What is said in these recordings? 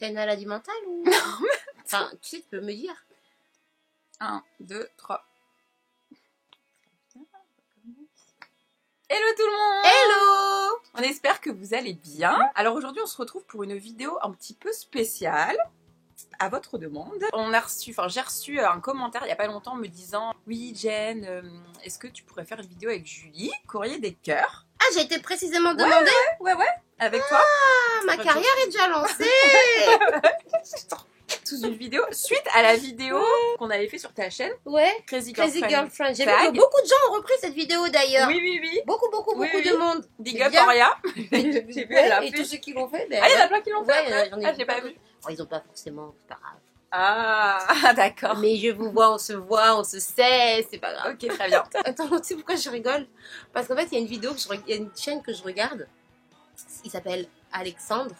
T'as une maladie mentale ou... Enfin, tu sais, tu peux me dire. 1, 2, 3. Hello tout le monde! Hello! On espère que vous allez bien. Alors aujourd'hui on se retrouve pour une vidéo un petit peu spéciale. À votre demande. J'ai reçu un commentaire il n'y a pas longtemps me disant « Oui Jen, est-ce que tu pourrais faire une vidéo avec Julie, Courrier des cœurs ?» Ah, j'ai été précisément demandée. Ouais, avec toi. Ah, ma carrière est déjà lancée. Sous une vidéo, suite à la vidéo qu'on avait fait sur ta chaîne. Ouais. Crazy Girlfriend. J'ai vu Tag. que beaucoup de gens ont repris cette vidéo d'ailleurs. Oui. Beaucoup de monde. Big C'est up bien. Auria. J'ai vu, elle a Et fait. tous ceux qui l'ont fait, ben, Ah, il y en a plein qui l'ont fait. ouais, après. j'en ai Ah, vu j'ai pas plein vu. Bon, ils ont pas forcément, c'est pas grave. Ah, d'accord. Mais je vous vois, on se voit, on se sait, c'est pas grave. Ok, très bien. Attends, tu sais pourquoi je rigole? Parce qu'en fait, il y a une vidéo, il y a une chaîne que je regarde. Il s'appelle Alexandre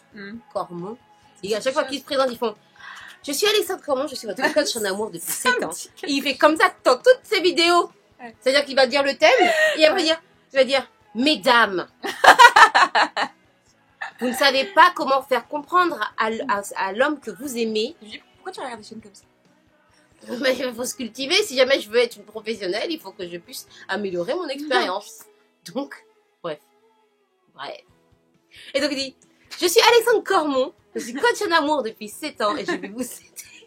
Cormon. Et à chaque fois qu'ils se présentent, ils font « Je suis Alexandre Cormon, je suis votre coach en amour depuis 7 ans. » Et il fait comme ça dans toutes ses vidéos. Ouais. C'est-à-dire qu'il va dire le thème et après il va dire « Mesdames, vous ne savez pas comment faire comprendre à l'homme que vous aimez. » Pourquoi tu regardes des chaînes comme ça? Mais il faut se cultiver. Si jamais je veux être une professionnelle, il faut que je puisse améliorer mon expérience. Donc, bref. Et donc il dit, je suis Alexandre Cormon, je suis coach en amour depuis 7 ans et je vais vous aider.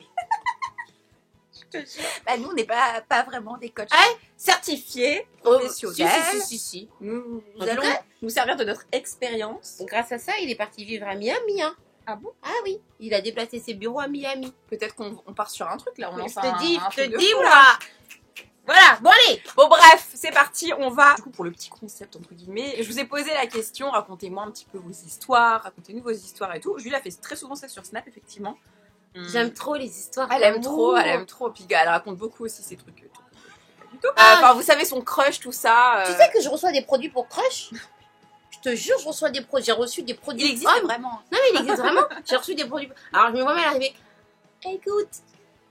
Je te jure. Bah, nous, on n'est pas vraiment des coachs Ouais. certifiés, professionnels. Si. Nous En tout allons cas, nous servir de notre expérience. grâce à ça, il est parti vivre à Miami. Hein. Ah bon? Ah oui, il a déplacé ses bureaux à Miami. Peut-être qu'on part sur un truc là, on lance Je te truc dis, de fou, moi. là. Voilà, bon allez. Bon bref, c'est parti, on va... Du coup, pour le petit concept, entre guillemets, je vous ai posé la question, racontez-moi un petit peu vos histoires, racontez-nous vos histoires et tout. Julie a fait très souvent ça sur Snap, effectivement. J'aime trop les histoires. Elle aime trop. Puis elle raconte beaucoup aussi ces trucs. Pas du tout. Ah, Enfin, vous savez, son crush, tout ça. Tu sais que je reçois des produits pour crush? Je te jure, je reçois des produits. J'ai reçu des produits. Il existe hommes. vraiment. Non, mais il existe vraiment. J'ai reçu des produits. Alors, je me vois mal arriver. Écoute,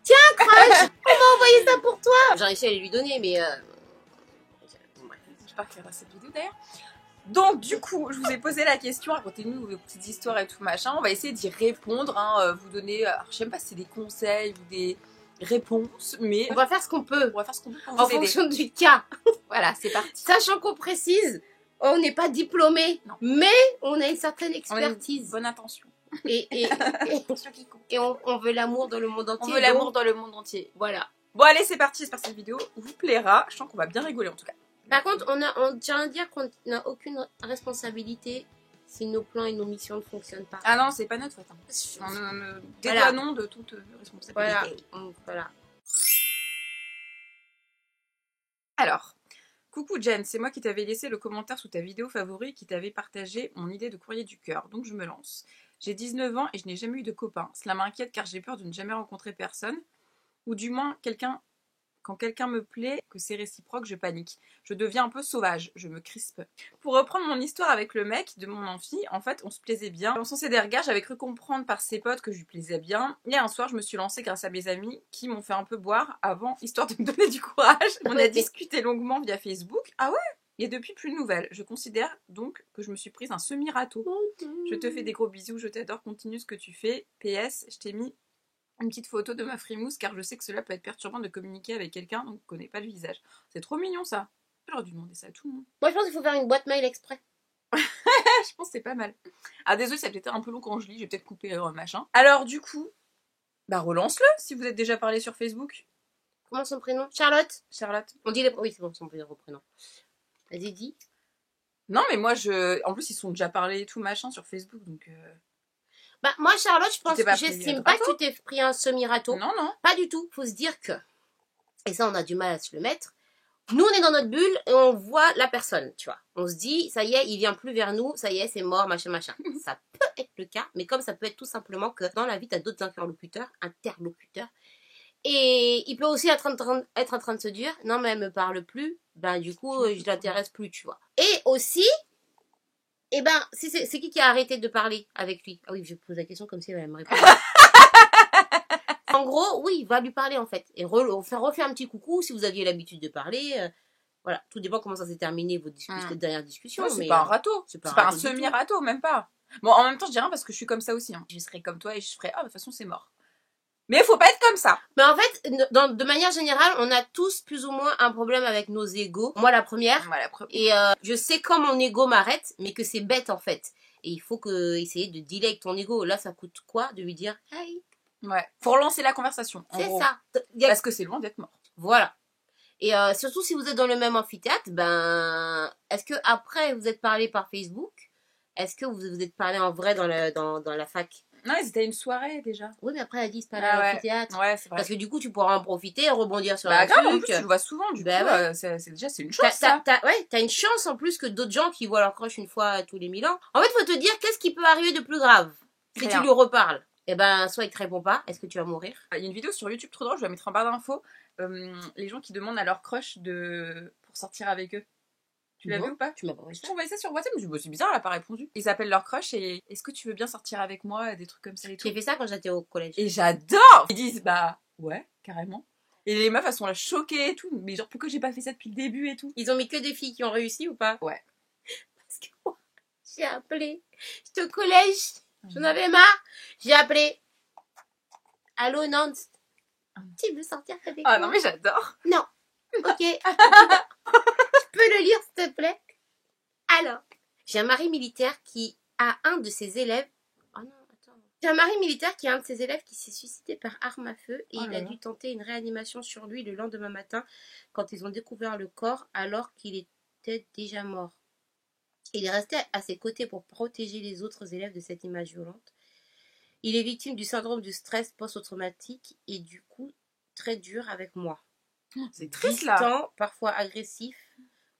tiens, crush, on m'a envoyé ça pour toi. J'ai réussi à les lui donner, mais. J'espère qu'il y aura cette vidéo d'ailleurs. Donc, du coup, je vous ai posé la question, racontez-nous vos petites histoires et tout machin. On va essayer d'y répondre, hein, vous donner. Alors, je sais même pas si c'est des conseils ou des réponses, mais On va faire ce qu'on peut. on va faire ce qu'on peut pour En vous aider. fonction du cas. Voilà, c'est parti. Sachant qu'on précise, on n'est pas diplômé, Non. mais on a une certaine On a une expertise. bonne intention. Et on veut l'amour dans le monde entier. On veut l'amour donc, dans le monde entier. Voilà. Bon, allez, c'est parti. J'espère que cette vidéo vous plaira. Je sens qu'on va bien rigoler en tout cas. Par contre, on tient à dire qu'on n'a aucune responsabilité si nos plans et nos missions ne fonctionnent pas. Ah non, c'est pas notre faute. Hein. Voilà. Dédouanons de toute responsabilité. Voilà. Alors, coucou Jen, c'est moi qui t'avais laissé le commentaire sous ta vidéo favori qui t'avait partagé mon idée de courrier du cœur. Donc je me lance. J'ai 19 ans et je n'ai jamais eu de copain. Cela m'inquiète car j'ai peur de ne jamais rencontrer personne. Ou du moins, quand quelqu'un me plaît, que c'est réciproque, je panique. Je deviens un peu sauvage, je me crispe. Pour reprendre mon histoire avec le mec de mon amphi, en fait, on se plaisait bien. On s'en s'est des regards, j'avais cru comprendre par ses potes que je lui plaisais bien. Et un soir, je me suis lancée grâce à mes amis qui m'ont fait un peu boire avant, histoire de me donner du courage. On a discuté longuement via Facebook. Ah ouais? Et depuis, plus de nouvelles. Je considère donc que je me suis prise un semi-râteau. Je te fais des gros bisous, je t'adore, continue ce que tu fais. PS, je t'ai mis une petite photo de ma frimousse car je sais que cela peut être perturbant de communiquer avec quelqu'un dont on ne connaît pas le visage. C'est trop mignon ça. J'aurais dû demander ça à tout le monde. Moi, je pense qu'il faut faire une boîte mail exprès. Je pense que c'est pas mal. Ah désolé, ça a peut-être un peu long quand je lis, j'ai peut-être coupé machin. Alors du coup, bah relance-le si vous êtes déjà parlé sur Facebook. Comment son prénom? Charlotte. Charlotte. On dit les... Oui, c'est bon, son prénom. Vas-y, dis. Non mais moi en plus ils sont déjà parlé et tout machin sur Facebook donc... Bah, moi, Charlotte, je pense que j'estime pas que tu t'es pris un semi-râteau. Non. Pas du tout. Faut se dire que, et ça, on a du mal à se le mettre, nous, on est dans notre bulle et on voit la personne, tu vois. On se dit, ça y est, il vient plus vers nous, ça y est, c'est mort, machin. Ça peut être le cas, mais comme ça peut être tout simplement que dans la vie, tu as d'autres interlocuteurs. Et il peut aussi être en train de se dire, non, mais elle me parle plus, ben, du coup, je l'intéresse plus, tu vois. Et aussi, eh ben, c'est qui a arrêté de parler avec lui? Ah oui, je pose la question comme si elle allait me répondre. En gros, oui, il va lui parler en fait. Et refait un petit coucou si vous aviez l'habitude de parler. Voilà, tout dépend comment ça s'est terminé votre dernière discussion. Non, c'est pas un râteau. C'est pas un râteau du semi-râteau, même pas. Bon, en même temps, je dis rien parce que je suis comme ça aussi. Hein. Je serais comme toi et je ferais, ah, de toute façon, c'est mort. Mais faut pas être comme ça. Mais en fait, de manière générale, on a tous plus ou moins un problème avec nos égos. Moi, la première. Et je sais quand mon ego m'arrête, mais que c'est bête en fait. Et il faut essayer de dealer avec ton ego. Là, ça coûte quoi de lui dire hey. Ouais. Faut relancer la conversation. C'est ça. Parce que c'est loin d'être mort. Voilà. Et surtout si vous êtes dans le même amphithéâtre, ben, est-ce que après vous êtes parlé par Facebook? Est-ce que vous êtes parlé en vrai dans la fac? Non, ils étaient à une soirée déjà. Oui, mais après, elle a dit se parler à l'amphithéâtre. Ouais, c'est vrai. Parce que du coup, tu pourras en profiter et rebondir sur la grave, truc. En plus, tu le vois souvent, du coup, ouais. C'est une chance, t'as une chance en plus que d'autres gens qui voient leur crush une fois tous les 1000 ans. En fait, faut te dire, qu'est-ce qui peut arriver de plus grave si tu lui reparles? Eh ben, soit il te répond pas, est-ce que tu vas mourir? Il y a une vidéo sur YouTube trop drôle, je vais la mettre en barre d'infos. Les gens qui demandent à leur crush pour sortir avec eux. Tu l'as vu ou pas? Tu m'as pas Je t'envoyais ça sur WhatsApp, je me dis, c'est bizarre, elle a pas répondu. Ils appellent leur crush et est-ce que tu veux bien sortir avec moi? Des trucs comme ça et tout. J'ai fait ça quand j'étais au collège. Et j'adore! Ils disent, bah, ouais, carrément. Et les meufs, elles sont là choquées et tout. Mais genre, pourquoi j'ai pas fait ça depuis le début et tout? Ils ont mis que des filles qui ont réussi ou pas? Ouais. Parce que moi, j'ai appelé. J'étais au collège. J'en avais marre. J'ai appelé. Allô, Nantes. Tu veux sortir avec moi? Ah non, mais j'adore. Non. Ok. Tu peux le lire, s'il te plaît? Alors, j'ai un mari militaire qui a un de ses élèves. Oh non, attends. J'ai un mari militaire qui a un de ses élèves qui s'est suicidé par arme à feu et il a dû tenter une réanimation sur lui le lendemain matin quand ils ont découvert le corps alors qu'il était déjà mort. Il est resté à ses côtés pour protéger les autres élèves de cette image violente. Il est victime du syndrome du stress post-traumatique et du coup très dur avec moi. C'est triste là. Distant, parfois agressif,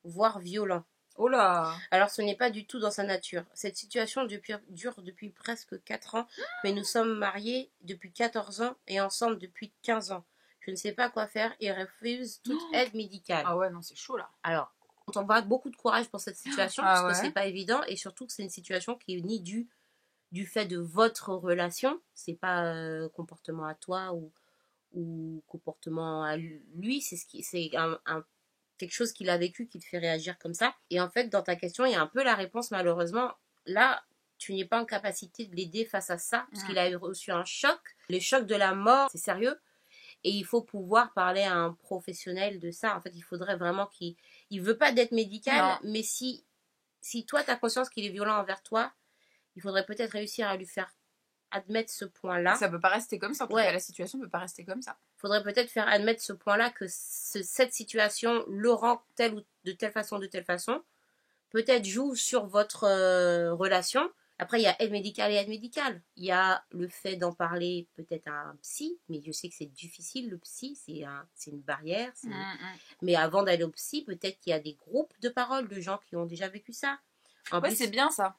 voire violent. Oh là. Alors ce n'est pas du tout dans sa nature. Cette situation dure depuis presque 4 ans, mais nous sommes mariés depuis 14 ans et ensemble depuis 15 ans. Je ne sais pas quoi faire et refuse toute aide médicale. Ah ouais, non, c'est chaud là. Alors, on t'envoie beaucoup de courage pour cette situation, parce que c'est pas évident, et surtout que c'est une situation qui est ni du fait de votre relation, c'est pas comportement à toi ou comportement à lui, c'est quelque chose qu'il a vécu qui te fait réagir comme ça. Et en fait, dans ta question, il y a un peu la réponse, malheureusement. Là, tu n'es pas en capacité de l'aider face à ça, parce qu'il a reçu un choc. Le choc de la mort, c'est sérieux. Et il faut pouvoir parler à un professionnel de ça. En fait, il faudrait vraiment qu'il veut pas d'être médical, mais si toi, tu as conscience qu'il est violent envers toi, il faudrait peut-être réussir à lui faire admettre ce point-là. Ça peut pas rester comme ça. En tout cas, la situation peut pas rester comme ça. Il faudrait peut-être faire admettre ce point-là que cette situation le rend de telle façon. Peut-être joue sur votre relation. Après, il y a aide médicale et aide médicale. Il y a le fait d'en parler peut-être à un psy, mais je sais que c'est difficile, le psy, c'est une barrière. Mais avant d'aller au psy, peut-être qu'il y a des groupes de parole de gens qui ont déjà vécu ça. En plus, c'est bien ça.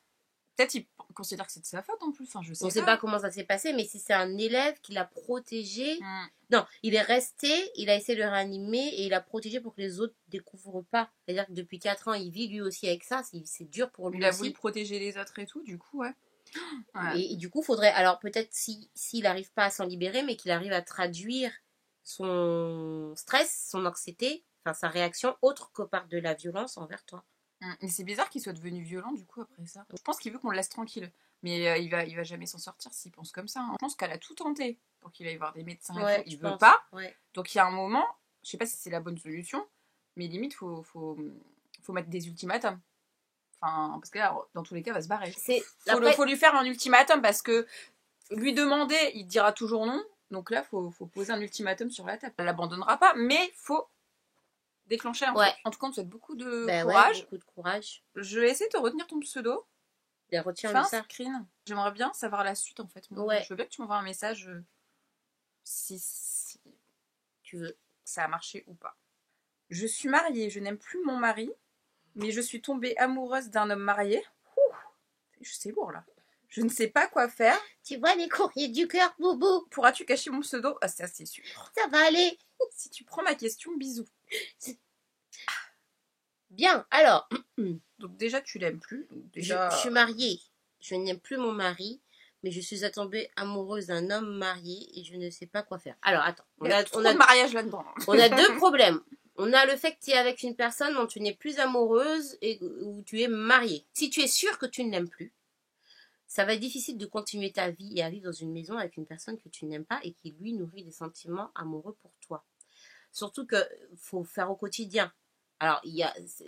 Peut-être qu'il considère que c'est de sa faute en plus. Enfin, je sais on ne sait pas comment ça s'est passé, mais si c'est un élève qui l'a protégé. Non, il est resté, il a essayé de le réanimer et il a protégé pour que les autres ne découvrent pas. C'est-à-dire que depuis 4 ans, il vit lui aussi avec ça. C'est dur pour lui. Il a voulu protéger les autres et tout, du coup, ouais. Et du coup, faudrait. Alors peut-être s'il n'arrive pas à s'en libérer, mais qu'il arrive à traduire son stress, son anxiété, enfin sa réaction autre que par de la violence envers toi. Mais c'est bizarre qu'il soit devenu violent du coup après ça. Je pense qu'il veut qu'on le laisse tranquille. Mais il va jamais s'en sortir s'il pense comme ça. Je pense qu'elle a tout tenté pour qu'il aille voir des médecins et tout. Il veut pas. Donc il y a un moment, je sais pas si c'est la bonne solution, mais limite faut mettre des ultimatums. Enfin, parce que là, dans tous les cas, il va se barrer. Faut lui faire un ultimatum parce que lui demander, il dira toujours non. Donc là, faut poser un ultimatum sur la table. Elle l'abandonnera pas, mais faut déclencher un truc. En tout cas, on te souhaite beaucoup de courage. Beaucoup de courage. Je vais essayer de retenir ton pseudo. Retiens-le ça. Screen. J'aimerais bien savoir la suite en fait. Moi. Je veux bien que tu m'envoies un message si tu veux. Ça a marché ou pas. Je suis mariée, je n'aime plus mon mari, mais je suis tombée amoureuse d'un homme marié. C'est lourd là. Je ne sais pas quoi faire. Tu vois les courriers du cœur, Boubou. Pourras-tu cacher mon pseudo? Ah, ça c'est sûr. Ça va aller. Si tu prends ma question, bisous. Bien, alors. Donc déjà, tu l'aimes plus. Donc déjà... je suis mariée. Je n'aime plus mon mari, mais je suis tombée amoureuse d'un homme marié et je ne sais pas quoi faire. Alors, attends. On a de mariage là-dedans. On a 2 problèmes. On a le fait que tu es avec une personne dont tu n'es plus amoureuse et où tu es mariée. Si tu es sûre que tu ne l'aimes plus, ça va être difficile de continuer ta vie et à vivre dans une maison avec une personne que tu n'aimes pas et qui, lui, nourrit des sentiments amoureux pour toi. Surtout que faut faire au quotidien. Alors,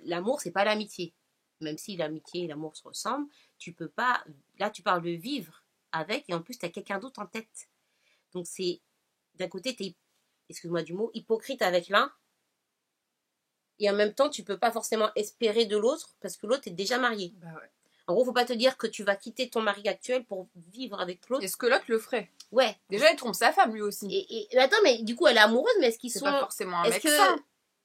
l'amour, c'est pas l'amitié. Même si l'amitié et l'amour se ressemblent, tu peux pas. Là, tu parles de vivre avec et en plus, tu as quelqu'un d'autre en tête. Donc, d'un côté, tu es, excuse-moi du mot, hypocrite avec l'un. Et en même temps, tu peux pas forcément espérer de l'autre parce que l'autre est déjà marié. Bah ouais. En gros, faut pas te dire que tu vas quitter ton mari actuel pour vivre avec l'autre. Est-ce que l'autre le ferait? Ouais. Déjà, il trompe sa femme lui aussi. Et attends, mais du coup, elle est amoureuse, mais est-ce qu'ils C'est sont. pas forcément un mec que. sain.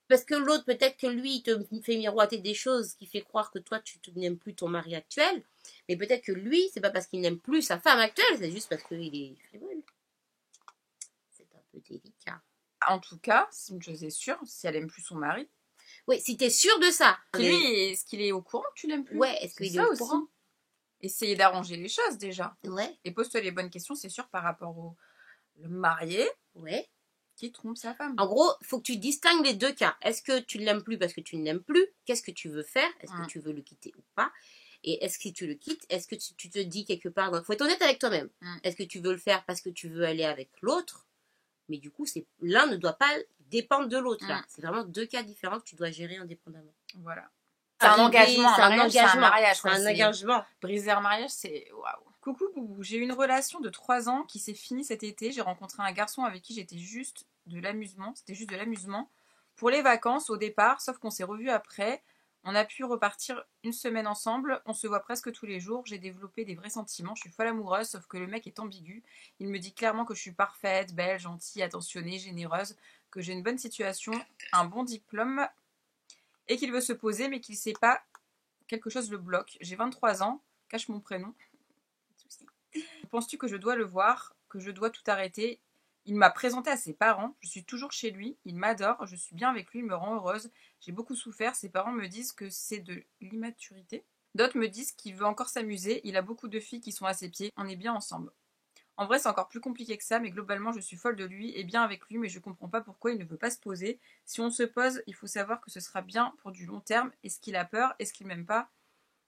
Parce que l'autre, peut-être que lui, il te fait miroiter des choses qui fait croire que toi, tu n'aimes plus ton mari actuel. Mais peut-être que lui, c'est pas parce qu'il n'aime plus sa femme actuelle, c'est juste parce qu'il est frivole. C'est un peu délicat. En tout cas, c'est une chose est sûre, si elle aime plus son mari. Oui, si t'es sûr de ça. Lui, est-ce qu'il est au courant que tu l'aimes plus? Ouais, est-ce qu'il est au courant? Essayez d'arranger les choses déjà. Ouais. Et pose-toi les bonnes questions, c'est sûr, par rapport au le marié. Ouais. Qui trompe sa femme. En gros, il faut que tu distingues les deux cas. Est-ce que tu ne l'aimes plus parce que tu ne l'aimes plus? Qu'est-ce que tu veux faire? Est-ce que tu veux le quitter ou pas? Et est-ce que tu le quittes? Est-ce que tu te dis quelque part... Il faut être honnête avec toi-même. Est-ce que tu veux le faire parce que tu veux aller avec l'autre? Mais du coup, l'un ne doit pas dépendre de l'autre. Là. C'est vraiment deux cas différents que tu dois gérer indépendamment. Voilà. C'est un engagement. C'est un mariage. C'est un engagement. Briser un mariage, c'est... Waouh. Coucou Boubou, j'ai eu une relation de 3 ans qui s'est finie cet été. J'ai rencontré un garçon avec qui j'étais juste de l'amusement. C'était juste de l'amusement. Pour les vacances au départ, sauf qu'on s'est revus après. On a pu repartir une semaine ensemble. On se voit presque tous les jours. J'ai développé des vrais sentiments. Je suis folle amoureuse, sauf que le mec est ambigu. Il me dit clairement que je suis parfaite, belle, gentille, attentionnée, généreuse, que j'ai une bonne situation, un bon diplôme et qu'il veut se poser mais qu'il sait pas, quelque chose le bloque. J'ai 23 ans, cache mon prénom. Penses-tu que je dois le voir, que je dois tout arrêter? Il m'a présenté à ses parents, je suis toujours chez lui, il m'adore, je suis bien avec lui, il me rend heureuse. J'ai beaucoup souffert, ses parents me disent que c'est de l'immaturité. D'autres me disent qu'il veut encore s'amuser, il a beaucoup de filles qui sont à ses pieds, on est bien ensemble. En vrai, c'est encore plus compliqué que ça, mais globalement, je suis folle de lui et bien avec lui, mais je comprends pas pourquoi il ne veut pas se poser. Si on se pose, il faut savoir que ce sera bien pour du long terme. Est-ce qu'il a peur? Est-ce qu'il m'aime pas?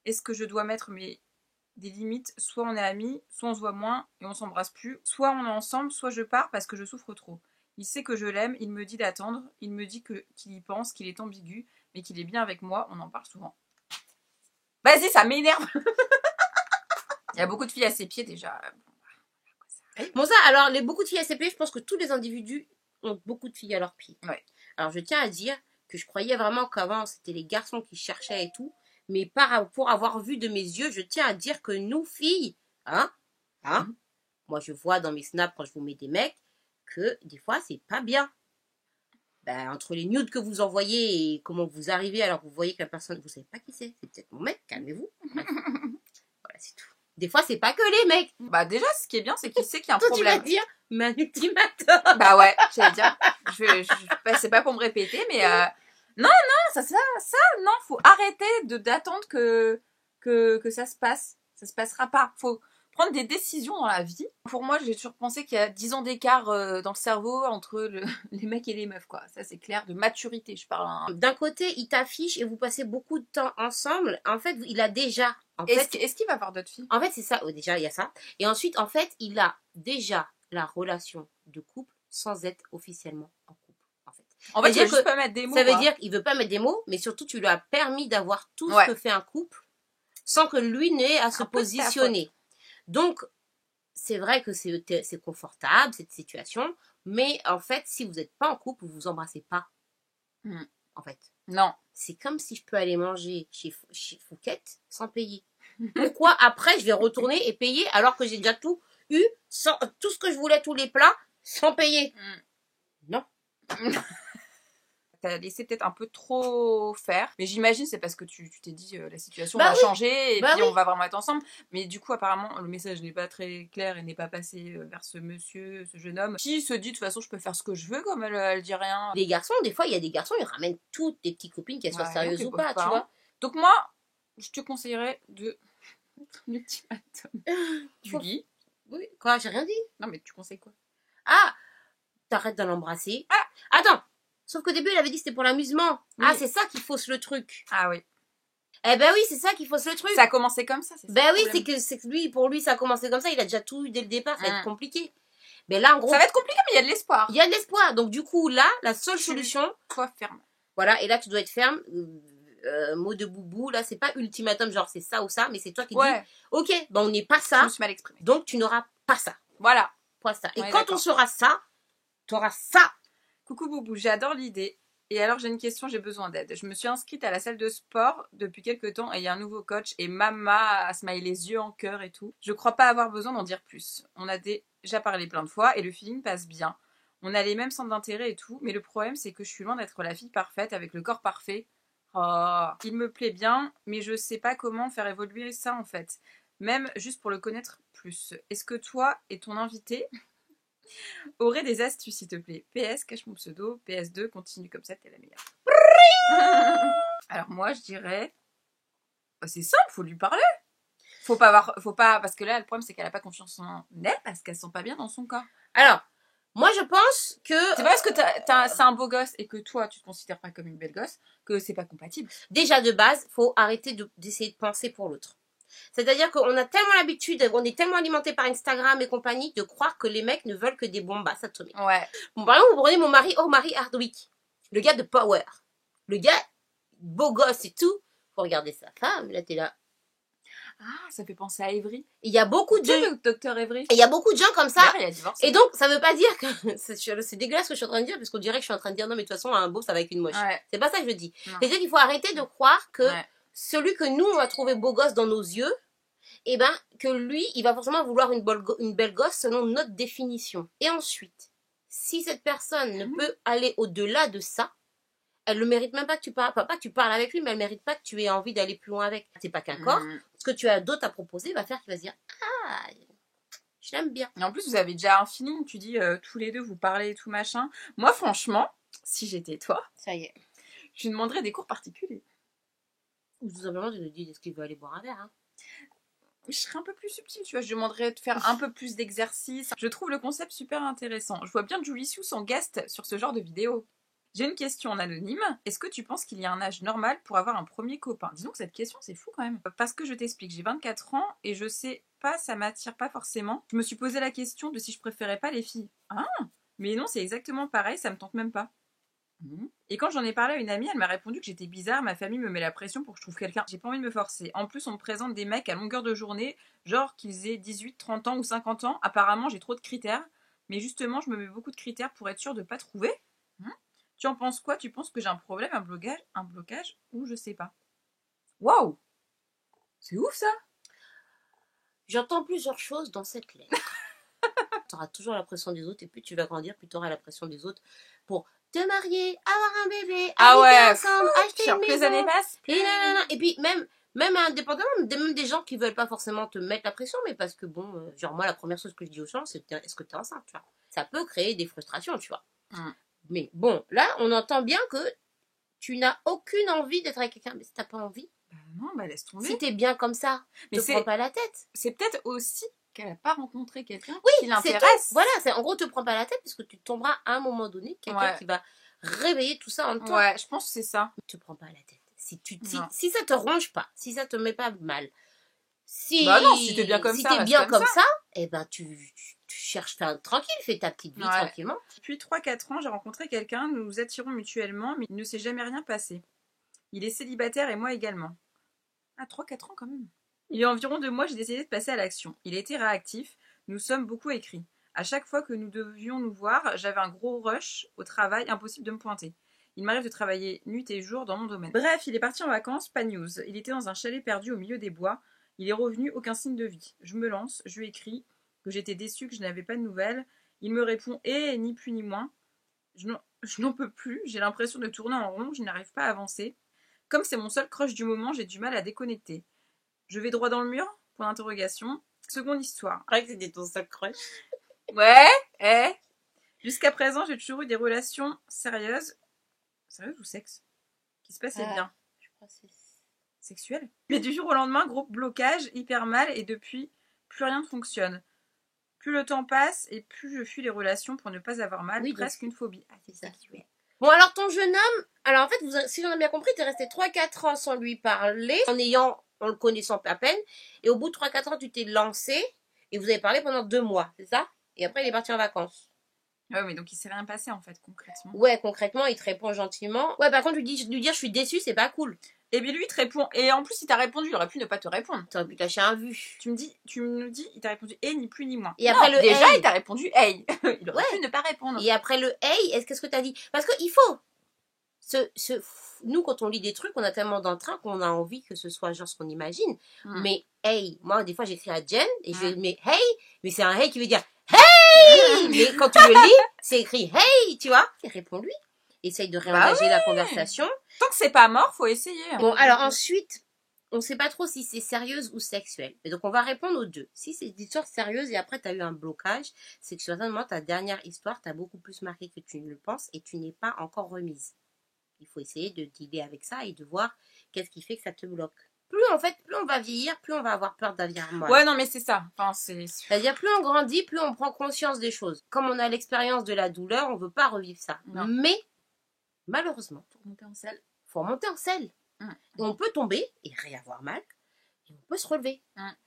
Est-ce que je dois mettre des limites? Soit on est amis, soit on se voit moins et on s'embrasse plus. Soit on est ensemble, soit je pars parce que je souffre trop. Il sait que je l'aime, il me dit d'attendre, il me dit qu'il y pense, qu'il est ambigu, mais qu'il est bien avec moi, on en parle souvent. Vas-y, ça m'énerve. Il y a beaucoup de filles à ses pieds déjà. Bon ça, alors beaucoup de filles à ses pieds, je pense que tous les individus ont beaucoup de filles à leurs pieds. Ouais. Alors je tiens à dire que je croyais vraiment qu'avant c'était les garçons qui cherchaient et tout, mais pour avoir vu de mes yeux, je tiens à dire que nous filles, moi je vois dans mes snaps quand je vous mets des mecs que des fois c'est pas bien. Ben, entre les nudes que vous envoyez et comment vous arrivez alors que vous voyez que la personne, vous savez pas qui c'est peut-être mon mec, calmez-vous. Voilà, c'est tout. Des fois, c'est pas que les mecs. Bah déjà, ce qui est bien, c'est qu'il sait qu'il y a un Toi, problème. tu vas dire, mais un ultimatum. Bah ouais, j'allais dire. C'est pas pour me répéter, mais non, ça, non, faut arrêter d'attendre que ça se passe. Ça se passera pas. Faut prendre des décisions dans la vie. Pour moi, j'ai toujours pensé qu'il y a 10 ans d'écart dans le cerveau entre les mecs et les meufs, quoi. Ça, c'est clair, de maturité, je parle. Hein. D'un côté, il t'affiche et vous passez beaucoup de temps ensemble. En fait, il a déjà... Est-ce qu'il va avoir d'autres filles? En fait, c'est ça. Déjà, il y a ça. Et ensuite, en fait, il a déjà la relation de couple sans être officiellement en couple. En fait, il veut juste pas mettre des mots. Ça veut dire qu'il veut pas mettre des mots, mais surtout, tu lui as permis d'avoir tout ce que fait un couple sans que lui n'ait à se positionner. Donc, c'est vrai que c'est confortable, cette situation, mais en fait, si vous n'êtes pas en couple, vous vous embrassez pas. En fait. Non. C'est comme si je peux aller manger chez Fouquette sans payer. Pourquoi après je vais retourner et payer alors que j'ai déjà tout eu, tout ce que je voulais, tous les plats, sans payer? Non. T'as laissé peut-être un peu trop faire, mais j'imagine c'est parce que tu t'es dit la situation va changer et puis on va vraiment être ensemble. Mais du coup apparemment le message n'est pas très clair et n'est pas passé vers ce monsieur, ce jeune homme qui se dit de toute façon je peux faire ce que je veux, comme elle dit rien. Les garçons, des fois il y a des garçons ils ramènent toutes les petites copines qu'elles soient sérieuses ou pas, tu vois. Donc moi je te conseillerais de l'ultimatum du lit. Oui, quoi, j'ai rien dit. Non mais tu conseilles quoi? Ah, t'arrêtes de l'embrasser. Attends. Sauf qu'au début, elle avait dit que c'était pour l'amusement. Oui. Ah, c'est ça qui fausse le truc. Ah oui. Eh ben oui, c'est ça qu'il faut se le truc. Ça a commencé comme ça, c'est ça. Ben le oui, problème. c'est que lui, pour lui, ça a commencé comme ça. Il a déjà tout eu dès le départ. Ça va être compliqué. Mais là, en gros, Ça va être compliqué, mais il y a de l'espoir. il y a de l'espoir. Donc, du coup, là, la seule solution. Sois ferme. Voilà, et là, tu dois être ferme. Mot de boubou, là, c'est pas ultimatum, genre c'est ça ou ça, mais c'est toi qui dis, ok, ben on n'est pas ça. Je me suis mal exprimée. Donc, tu n'auras pas ça. Voilà. Pas ça. Et Ouais, quand on sera ça, tu auras ça. Coucou Boubou, j'adore l'idée. Et alors j'ai une question, j'ai besoin d'aide. Je me suis inscrite à la salle de sport depuis quelques temps et il y a un nouveau coach et Mama a smiley les yeux en cœur et tout. Je crois pas avoir besoin d'en dire plus. On a déjà parlé plein de fois et le feeling passe bien. On a les mêmes centres d'intérêt et tout, mais le problème c'est que je suis loin d'être la fille parfaite avec le corps parfait. Oh, il me plaît bien, mais je sais pas comment faire évoluer ça en fait. Même juste pour le connaître plus. Est-ce que toi et ton invité aurait des astuces, s'il te plaît. PS, cache mon pseudo. PS2, continue comme ça, t'es la meilleure. Alors moi, je dirais... c'est simple, faut lui parler. Faut pas, parce que là, le problème, c'est qu'elle a pas confiance en elle, parce qu'elle se sent pas bien dans son corps. Alors, moi, je pense que... C'est pas parce que c'est un beau gosse et que toi, tu te considères pas comme une belle gosse, que c'est pas compatible. Déjà, de base, faut arrêter d'essayer de penser pour l'autre. C'est-à-dire qu'on a tellement l'habitude, on est tellement alimenté par Instagram et compagnie de croire que les mecs ne veulent que des bombasses atomiques. Ouais. Bon, par exemple, vous prenez mon mari, Marie Hardwick, le gars de Power. Le gars, beau gosse et tout. Faut regarder sa femme, là t'es là. Ah, ça fait penser à Evry. Il y a beaucoup de... le docteur Evry. Il y a beaucoup de gens comme ça. D'ailleurs, il a divorcé. Et donc, ça veut pas dire que... c'est dégueulasse ce que je suis en train de dire, parce qu'on dirait que je suis en train de dire non, mais de toute façon, un beau, ça va avec une moche. Ouais. C'est pas ça que je dis. C'est-à-dire qu'il faut arrêter de croire que Ouais. celui que nous, on va trouver beau gosse dans nos yeux, eh ben, que lui, il va forcément vouloir une belle gosse selon notre définition. Et ensuite, si cette personne ne peut aller au-delà de ça, elle ne mérite même pas que tu parles, pas que tu parles avec lui, mais elle mérite pas que tu aies envie d'aller plus loin avec. C'est pas qu'un corps. Ce que tu as d'autre à proposer va faire qu'il va se dire, ah, je l'aime bien. Et en plus, vous avez déjà un feeling, tu dis, tous les deux, vous parlez et tout machin. Moi, franchement, si j'étais toi, Ça y est. je lui demanderais des cours particuliers. Ou tout simplement, je lui dis, est-ce qu'il veut aller boire un verre, hein? Je serais un peu plus subtile, tu vois, je demanderais de faire un peu plus d'exercice. Je trouve le concept super intéressant. Je vois bien Julie Sius en guest sur ce genre de vidéo. J'ai une question en anonyme. Est-ce que tu penses qu'il y a un âge normal pour avoir un premier copain? Disons que cette question, c'est fou quand même. Parce que je t'explique, j'ai 24 ans et je sais pas, ça m'attire pas forcément. Je me suis posé la question de si je préférais pas les filles. Ah, mais non, c'est exactement pareil, ça me tente même pas. Et quand j'en ai parlé à une amie, elle m'a répondu que j'étais bizarre, ma famille me met la pression pour que je trouve quelqu'un. J'ai pas envie de me forcer. En plus, on me présente des mecs à longueur de journée, genre qu'ils aient 18, 30 ans ou 50 ans. Apparemment, j'ai trop de critères. Mais justement, je me mets beaucoup de critères pour être sûre de pas trouver. Tu en penses quoi? Tu penses que j'ai un problème, un blocage ou je sais pas? Waouh! C'est ouf ça! J'entends plusieurs choses dans cette lettre. Tu auras toujours la pression des autres, et plus tu vas grandir, plus tu auras la pression des autres pour te marier, avoir un bébé, habiter ensemble, acheter une plus maison. les années passent. Et puis même indépendamment, même des gens qui veulent pas forcément te mettre la pression, mais parce que bon, genre moi la première chose que je dis aux gens, c'est est-ce que t'es enceinte, tu vois. Ça peut créer des frustrations, tu vois. Mais bon, là, on entend bien que tu n'as aucune envie d'être avec quelqu'un. Mais si t'as pas envie, non, bah laisse tomber. si t'es bien comme ça, mais te prends pas la tête. C'est peut-être aussi qu'elle n'a pas rencontré quelqu'un qui c'est l'intéresse. Voilà, en gros, te prends pas la tête parce que tu tomberas à un moment donné quelqu'un qui va réveiller tout ça en toi. Ouais, je pense que c'est ça. Te prends pas la tête. Si ça te ronge pas, si ça te met pas mal, si t'es bien comme ça, t'es bien comme ça, eh ben tu cherches tranquille, fais ta petite vie tranquillement. Depuis 3-4 ans, j'ai rencontré quelqu'un, nous nous attirons mutuellement, mais il ne s'est jamais rien passé. Il est célibataire et moi également. Ah, 3-4 ans quand même. Il y a environ 2 mois, j'ai décidé de passer à l'action. Il a été réactif, nous sommes beaucoup écrits. À chaque fois que nous devions nous voir, j'avais un gros rush au travail, impossible de me pointer. Il m'arrive de travailler nuit et jour dans mon domaine. Bref, il est parti en vacances, pas news. Il était dans un chalet perdu au milieu des bois. Il est revenu, aucun signe de vie. Je me lance, je lui écris que j'étais déçue, que je n'avais pas de nouvelles. Il me répond « ni plus ni moins ». Je n'en peux plus, j'ai l'impression de tourner en rond, je n'arrive pas à avancer. Comme c'est mon seul crush du moment, j'ai du mal à déconnecter. Je vais droit dans le mur? Point d'interrogation. Seconde histoire. Je croyais que c'était ton seul crush. Ouais, Jusqu'à présent, j'ai toujours eu des relations sérieuses. Sérieuses ou sexe? Qui se passaient bien. Je crois que c'est sexuel. Mais du jour au lendemain, gros blocage, hyper mal, et depuis, plus rien ne fonctionne. Plus le temps passe, et plus je fuis les relations pour ne pas avoir mal, presque une phobie. C'est ça. Bon, alors ton jeune homme, alors en fait, si j'en ai bien compris, t'es resté 3-4 ans sans lui parler, en le connaissant à peine, et au bout de 3-4 ans, tu t'es lancé, et vous avez parlé pendant 2 mois, c'est ça? Et après, il est parti en vacances. Ouais, mais donc il s'est rien passé en fait, concrètement. Ouais, concrètement, il te répond gentiment. Ouais, par contre, lui dire je suis déçu, c'est pas cool. Et bien lui, il te répond. Et en plus, il t'a répondu, il aurait pu ne pas te répondre. T'aurais pu lâcher un vu. Tu me dis, il t'a répondu hey, ni plus ni moins. Et après non, le déjà, hey. il t'a répondu hey. Il aurait pu ne pas répondre. Et après le hey, qu'est-ce que t'as dit? Parce qu'il faut. Nous, quand on lit des trucs, on a tellement d'entrain qu'on a envie que ce soit genre ce qu'on imagine. Mais hey, moi, des fois, j'écris à Jen et je mets hey, mais c'est un hey qui veut dire hey! Mais quand tu le lis, c'est écrit hey, tu vois? Et réponds-lui. Essaye de réengager la conversation. Tant que c'est pas mort, faut essayer. Bon, alors ensuite, on sait pas trop si c'est sérieuse ou sexuelle. Et donc, on va répondre aux deux. Si c'est une histoire sérieuse et après, tu as eu un blocage, c'est que certainement, ta dernière histoire t'a beaucoup plus marqué que tu ne le penses et tu n'es pas encore remise. Il faut essayer de dealer avec ça et de voir qu'est-ce qui fait que ça te bloque. Plus on va vieillir, plus on va avoir peur d'avenir mal. Ouais, non, mais c'est ça. Enfin, c'est-à-dire, plus on grandit, plus on prend conscience des choses. Comme on a l'expérience de la douleur, on veut pas revivre ça. Non. Mais, malheureusement, faut remonter en selle. Faut remonter en selle. Et on peut tomber et réavoir mal. Et on peut se relever.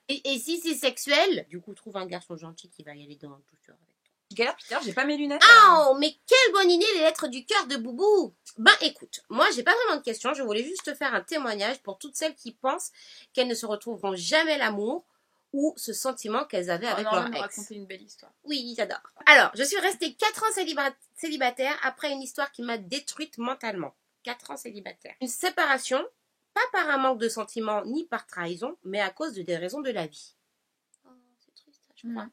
Et si c'est sexuel, du coup, trouve un garçon gentil qui va y aller dans le douceur avec toi. Je galère, Peter, j'ai pas mes lunettes. Oh, mais quelle bonne idée, les lettres du cœur de Boubou. Ben écoute, moi j'ai pas vraiment de questions, je voulais juste te faire un témoignage pour toutes celles qui pensent qu'elles ne se retrouveront jamais l'amour ou ce sentiment qu'elles avaient avec leur ex. Raconter une belle histoire. Oui, j'adore. Alors, je suis restée 4 ans célibataire après une histoire qui m'a détruite mentalement. 4 ans célibataire. Une séparation, pas par un manque de sentiments ni par trahison, mais à cause des raisons de la vie. Oh, c'est triste, je crois.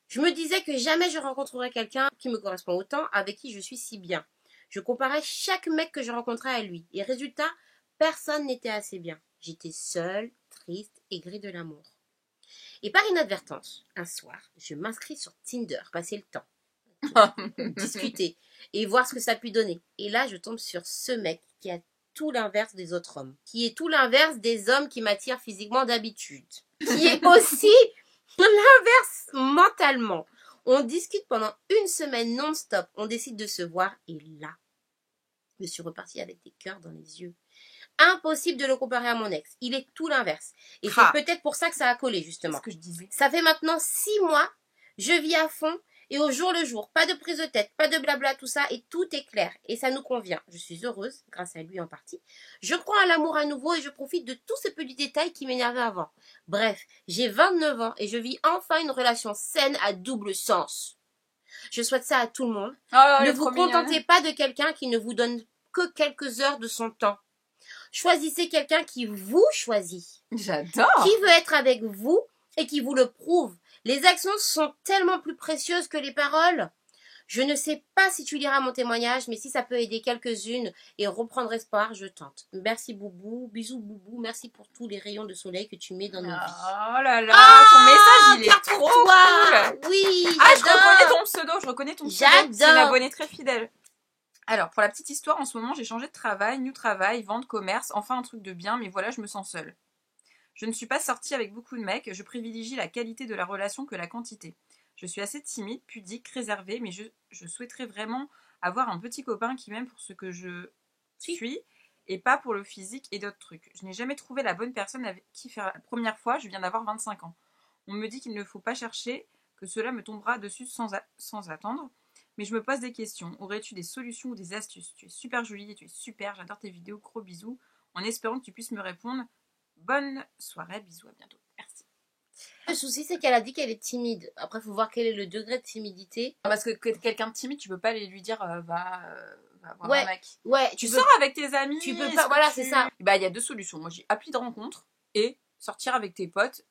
Je me disais que jamais je rencontrerais quelqu'un qui me correspond autant, avec qui je suis si bien. Je comparais chaque mec que je rencontrais à lui. Et résultat, personne n'était assez bien. J'étais seule, triste, aigrie de l'amour. Et par inadvertance, un soir, je m'inscris sur Tinder, passer le temps, discuter et voir ce que ça a pu donner. Et là, je tombe sur ce mec qui a tout l'inverse des autres hommes, qui est tout l'inverse des hommes qui m'attirent physiquement d'habitude, qui est aussi l'inverse mentalement. On discute pendant une semaine non-stop. On décide de se voir. Et là, je suis repartie avec des cœurs dans les yeux. Impossible de le comparer à mon ex. Il est tout l'inverse. Et c'est peut-être pour ça que ça a collé, justement. C'est ce que je disais. Ça fait maintenant 6 mois. Je vis à fond. Et au jour le jour. Pas de prise de tête. Pas de blabla, tout ça. Et tout est clair. Et ça nous convient. Je suis heureuse, grâce à lui en partie. Je crois à l'amour à nouveau et je profite de tous ces petits détails qui m'énervaient avant. Bref, j'ai 29 ans et je vis enfin une relation saine à double sens. Je souhaite ça à tout le monde. Ne vous contentez pas de quelqu'un qui ne vous donne que quelques heures de son temps. Choisissez quelqu'un qui vous choisit. J'adore. Qui veut être avec vous et qui vous le prouve. Les actions sont tellement plus précieuses que les paroles. Je ne sais pas si tu liras mon témoignage, mais si ça peut aider quelques-unes et reprendre espoir, je tente. Merci Boubou, bisous Boubou, merci pour tous les rayons de soleil que tu mets dans nos vies. Oh là là, ton message il est trop cool. Oui, je reconnais ton pseudo. J'adore. C'est une abonnée très fidèle. Alors, pour la petite histoire, en ce moment, j'ai changé de travail, new travail, vente, commerce, enfin un truc de bien, mais voilà, je me sens seule. Je ne suis pas sortie avec beaucoup de mecs, je privilégie la qualité de la relation que la quantité. Je suis assez timide, pudique, réservée, mais je souhaiterais vraiment avoir un petit copain qui m'aime pour ce que je suis et pas pour le physique et d'autres trucs. Je n'ai jamais trouvé la bonne personne avec qui faire la première fois, je viens d'avoir 25 ans. On me dit qu'il ne faut pas chercher, que cela me tombera dessus sans attendre. Mais je me pose des questions. Aurais-tu des solutions ou des astuces? Tu es super jolie et tu es super, j'adore tes vidéos, gros bisous. En espérant que tu puisses me répondre. Bonne soirée, bisous, à bientôt. Merci. Le souci, c'est qu'elle a dit qu'elle est timide. Après, il faut voir quel est le degré de timidité. Parce que quelqu'un de timide, tu peux pas aller lui dire va voir un mec. Ouais, tu sors avec tes amis. Tu peux pas, voilà, c'est ça. Bah, il y a 2 solutions. Moi, j'ai appli de rencontre et sortir avec tes potes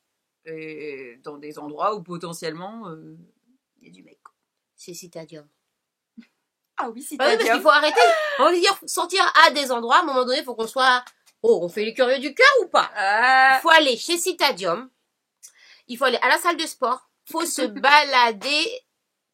dans des endroits où potentiellement il y a du mec. C'est Citadium. Ah oui, Citadium. Oui, parce qu'il faut arrêter. On veut dire sortir à des endroits. À un moment donné, il faut qu'on soit. Oh, on fait les curieux du cœur ou pas? Il faut aller chez Citadium. Il faut aller à la salle de sport. Il faut se balader.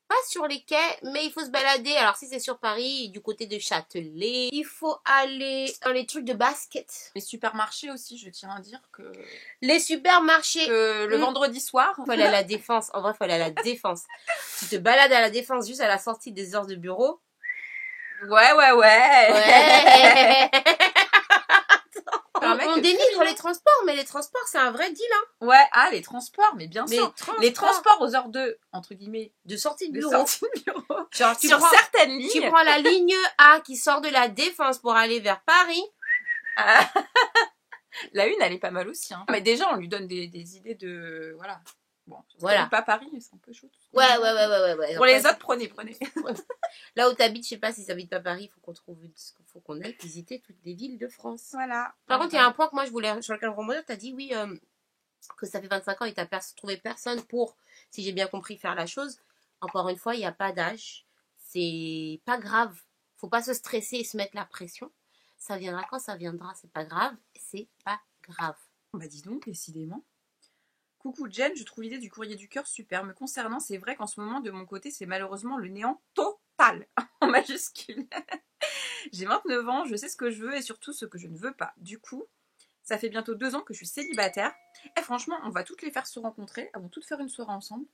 Pas sur les quais, mais il faut se balader. Alors, si c'est sur Paris, du côté de Châtelet, il faut aller dans les trucs de basket. Les supermarchés aussi, je tiens à dire que... Les supermarchés. Le vendredi soir. Il faut aller à la Défense. En vrai, il faut aller à la Défense. Tu te balades à la Défense juste à la sortie des heures de bureau. Ouais. Ouais. Un mec On très dénigre mignon. les transports, mais les transports, c'est un vrai deal, hein. Ouais, les transports, mais bien Les sûr. transports. Les transports aux heures de, entre guillemets, De sortie de de bureau. sortie de bureau. Genre, tu Sur prends, certaines tu lignes. prends la ligne A qui sort de la Défense pour aller vers Paris. Ah, la une, elle est pas mal aussi. Hein. Mais déjà, on lui donne des idées de... Voilà. Bon, Voilà. pas Paris, c'est un peu chaud. Ouais. Pour les autres, prenez. Là où t'habites, je sais pas si t'habites pas Paris, faut qu'on aille visiter toutes les villes de France. Voilà. Par contre, il y a un point que moi je voulais, sur lequel rebondir, t'as dit oui, que ça fait 25 ans et t'as trouvé personne pour, si j'ai bien compris, faire la chose. Encore une fois, il n'y a pas d'âge. C'est pas grave. Faut pas se stresser et se mettre la pression. Ça viendra quand ça viendra, c'est pas grave. C'est pas grave. Bah dis donc, décidément. Coucou Jen, je trouve l'idée du courrier du cœur super. Me concernant, c'est vrai qu'en ce moment, de mon côté, c'est malheureusement le néant total, en majuscule. J'ai 29 ans, je sais ce que je veux et surtout ce que je ne veux pas. Du coup, ça fait bientôt 2 ans que je suis célibataire. Et franchement, on va toutes les faire se rencontrer. Elles vont toutes faire une soirée ensemble.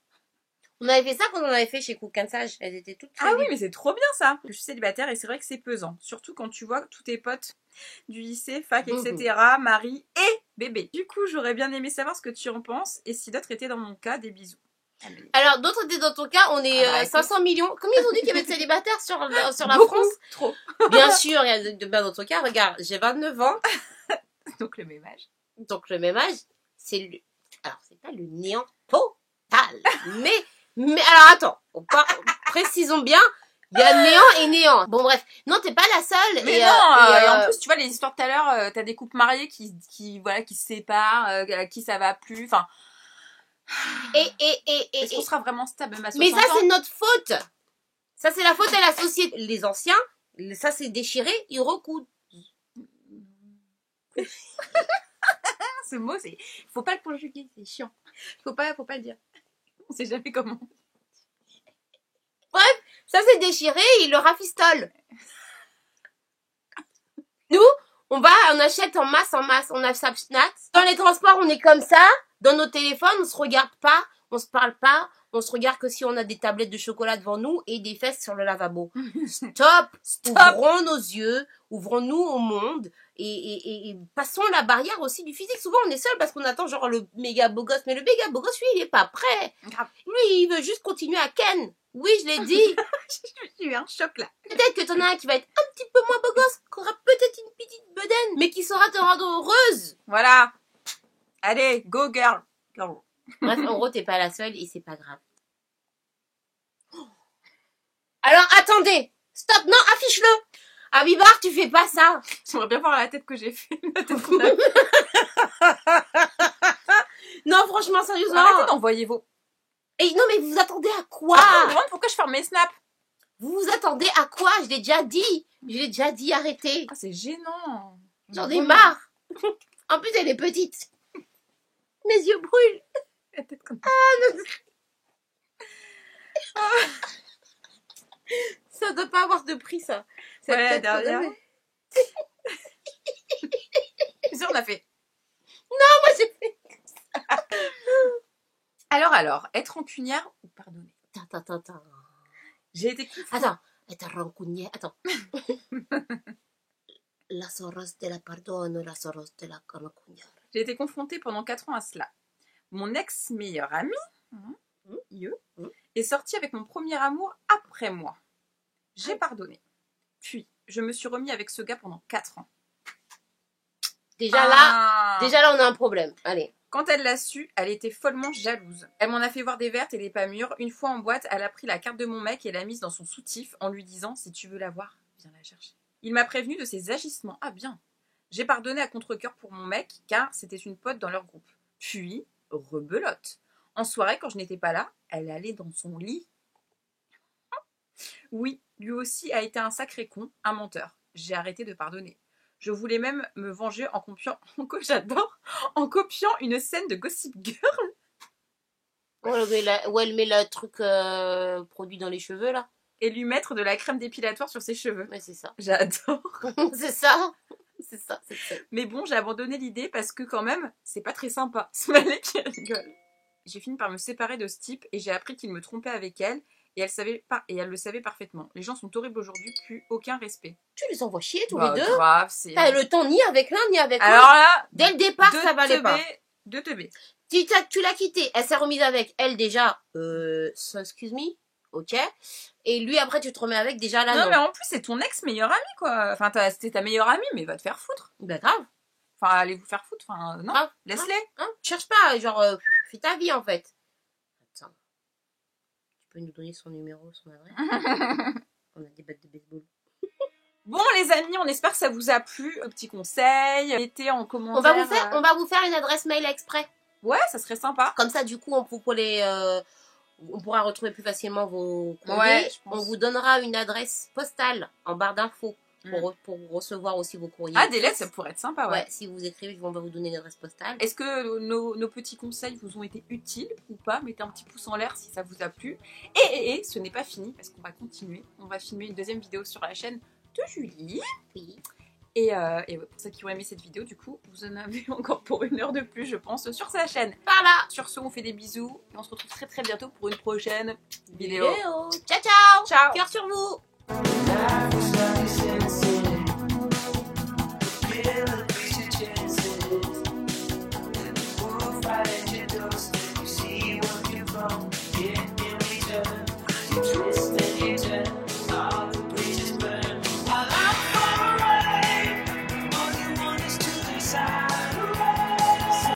On avait fait ça quand on avait fait chez Cook Sage. Elles étaient toutes très Ah oui, libres. mais c'est trop bien ça. Je suis célibataire et c'est vrai que c'est pesant. Surtout quand tu vois tous tes potes du lycée, fac, etc., mari et bébé. Du coup, j'aurais bien aimé savoir ce que tu en penses et si d'autres étaient dans mon cas, des bisous. Alors, d'autres étaient dans ton cas, on est Ah bah, écoute. 500 millions. Combien ils ont dit qu'il y avait de célibataires sur la Beaucoup, France? trop. Bien sûr, il y a de bien dans ton cas. Regarde, j'ai 29 ans. Donc le même âge. Donc, le même âge, c'est le... Alors, c'est pas le néant total. Mais alors, attends. Précisons bien. Il y a néant et néant. Bon, bref. Non, t'es pas la seule. Mais et, non, et en euh, plus, tu vois, les histoires tout à l'heure, t'as des couples mariés qui se séparent, à qui ça va plus. Enfin, est-ce qu'on sera vraiment stable même à 60 mais ça, ans c'est notre faute. Ça, c'est la faute à la société. Les anciens, ça, c'est déchiré, ils recoudent. Ce mot, c'est... Faut pas le conjuguer, c'est chiant. Faut pas le dire. On sait jamais comment. Ça, c'est déchiré, ils le rafistolent. Nous, on achète en masse. On a Snapchat. Dans les transports, on est comme ça. Dans nos téléphones, on se regarde pas, on se parle pas. On se regarde que si on a des tablettes de chocolat devant nous et des fesses sur le lavabo. Stop. Ouvrons nos yeux, ouvrons-nous au monde et passons la barrière aussi du physique. Souvent, on est seul parce qu'on attend genre le méga beau gosse. Mais le méga beau gosse, lui, il est pas prêt. Grave. Lui, il veut juste continuer à ken. Oui, je l'ai dit. J'ai eu un choc là. Peut-être que t'en as un qui va être un petit peu moins beau gosse, qui aura peut-être une petite bedaine, mais qui saura te rendre heureuse. Voilà. Allez, go girl. Bref, en gros, t'es pas la seule et c'est pas grave. Alors, attendez. Stop, non, affiche-le. Abibar, tu fais pas ça. J'aimerais bien voir la tête que j'ai fait. Non, franchement, sérieusement. Arrêtez d'envoyer vos... Et non, mais vous vous attendez à quoi? Je me demande pourquoi je ferme mes snaps. Vous vous attendez à quoi? Je l'ai déjà dit. Je l'ai déjà dit, arrêtez. Ah, c'est gênant. J'en ai marre. En plus, elle est petite. Mes yeux brûlent. La tête comme Ça doit pas avoir de prix, ça. Cette Ouais, tête derrière. qu'on avait. C'est sûr, on a fait. Moi, j'ai fait. Alors, être rancunière ou pardonner? Attends. J'ai été Attends. Être rancunier. Attends. La Soros de la pardonne, la Soros de la rancunière. J'ai été confrontée pendant 4 ans à cela. Mon ex-meilleur ami, est sorti avec mon premier amour après moi. J'ai pardonné. Puis, je me suis remis avec ce gars pendant 4 ans. Déjà là, on a un problème. Allez. Quand elle l'a su, elle était follement jalouse. Elle m'en a fait voir des vertes et des pas mûres. Une fois en boîte, elle a pris la carte de mon mec et l'a mise dans son soutif en lui disant « Si tu veux la voir, viens la chercher ». Il m'a prévenu de ses agissements. Ah bien. J'ai pardonné à contre-cœur pour mon mec car c'était une pote dans leur groupe. Puis, rebelote. En soirée, quand je n'étais pas là, elle allait dans son lit. Oui, lui aussi a été un sacré con, un menteur. J'ai arrêté de pardonner. Je voulais même me venger en copiant une scène de Gossip Girl. Où elle met le truc produit dans les cheveux, là. Et lui mettre de la crème dépilatoire sur ses cheveux. Ouais, c'est ça. J'adore. C'est ça. C'est ça. Mais bon, j'ai abandonné l'idée parce que quand même, c'est pas très sympa. Ce mec qui rigole. J'ai fini par me séparer de ce type et j'ai appris qu'il me trompait avec elle Et elle le savait parfaitement. Les gens sont horribles aujourd'hui, plus aucun respect. Tu les envoies chier tous Bah, les deux. grave, c'est... T'as le temps ni avec l'un ni avec Alors l'autre. là, Dès le départ, ça valait pas. De teubé. Tu l'as quitté, elle s'est remise avec elle déjà. So excuse me, ok. Et lui après tu te remets avec déjà là Non, non. mais en plus c'est ton ex meilleur ami quoi. Enfin c'était ta meilleure amie, mais va te faire foutre. Bah grave. Enfin allez vous faire foutre. Enfin non, Grave. laisse-les. Hein, cherche pas, genre fais ta vie en fait. Attends. Tu peux nous donner son numéro, son adresse. On a des battes de baseball. Bon les amis, on espère que ça vous a plu. Un petit conseil, mettez en commentaire. On va vous faire une adresse mail exprès. Ouais, ça serait sympa. Comme ça, du coup, on pourra retrouver plus facilement vos courriers. Ouais, on vous donnera une adresse postale en barre d'infos pour recevoir aussi vos courriers. Ah, des lettres, ça pourrait être sympa, ouais. Si vous écrivez, on va vous donner une adresse postale. Est-ce que nos petits conseils vous ont été utiles ou pas? Mettez un petit pouce en l'air si ça vous a plu. Et ce n'est pas fini parce qu'on va continuer. On va filmer une deuxième vidéo sur la chaîne de Julie. Oui. Et pour ceux qui ont aimé cette vidéo, du coup, vous en avez encore pour 1 heure de plus, je pense, sur sa chaîne. Par là. Sur ce, on fait des bisous et on se retrouve très très bientôt pour une prochaine vidéo. Ciao, ciao. Ciao. Cœur sur vous.